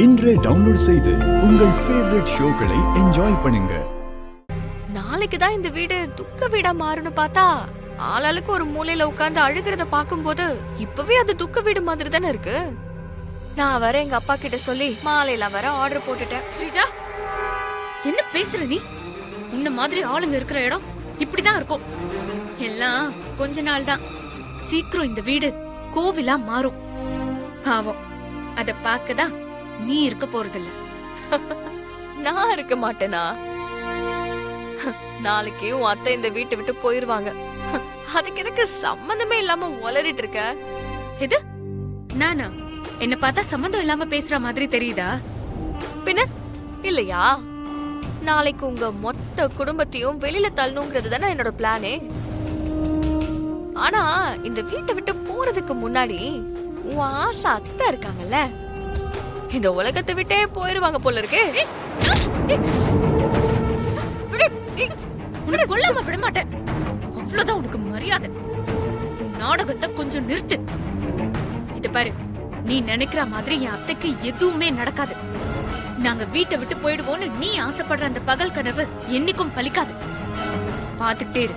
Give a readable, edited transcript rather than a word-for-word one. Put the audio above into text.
இன்றே டவுன்லோட் செய்து உங்கள் ஃபேவரட் ஷோக்களை என்ஜாய் பண்ணுங்க. நாளைக்கு தான் இந்த வீடு துக்க வீடா மாறும்னு பார்த்தா ஆளாளுக்கு ஒரு மூலையில உட்கார்ந்து அழுகிறத பாக்கும்போது இப்பவே அது துக்க வீடு மாதிரி தானே இருக்கு. நான் வர எங்க அப்பா கிட்ட சொல்லி மாலையில வர ஆர்டர் போட்டுட்டேன். ஸ்ரீஜா, என்ன பேசுற நீ? உன்ன மாதிரி ஆளுங்க இருக்கிற இடம் இப்படிதான் இருக்கும். எல்லாம் கொஞ்ச நாள் தான். சீக்கிரம் இந்த வீடு கோவிலா மாறும். பாவம், அத பாக்கதான் நீ இருக்க போறதில்ல. நான் இருக்க மாட்டேனா? நாளைக்கு உன் அத்தை இந்த வீட்டை விட்டு போயிருவாங்க. அதுக்கு எதுக்கு சம்பந்தமே இல்லாம உளறிட்டு இருக்க? எது நானா? என்ன பார்த்தா சம்பந்தம் இல்லாம பேசுற மாதிரி தெரியுதா? பின்ன இல்லையா? நாளைக்கு உங்க மொத்த குடும்பத்தையும் வெளியில தள்ளணுங்கிறது தானே என்னோட பிளானே. ஆனா இந்த வீட்டை விட்டு போறதுக்கு முன்னாடி உன் ஆசை அத்தை இருக்காங்கல்ல, இந்த உலகத்தை விட்டே போயிருவாங்க போல இருக்கு. உன்னை கொல்லாம விட மாட்டேன். அவ்வளவுதான் உனக்கு மரியாதை. உன் நாடகத்தை கொஞ்சம் நிறுத்து. இத பாரு, நீ நினைக்கிற மாதிரி என் அத்தைக்கு எதுவுமே நடக்காது. நாங்க வீட்டை விட்டு போயிடுவோம்னு நீ ஆசைப்படுற அந்த பகல் கனவு என்னைக்கும் பலிக்காது. பாத்துட்டே இரு.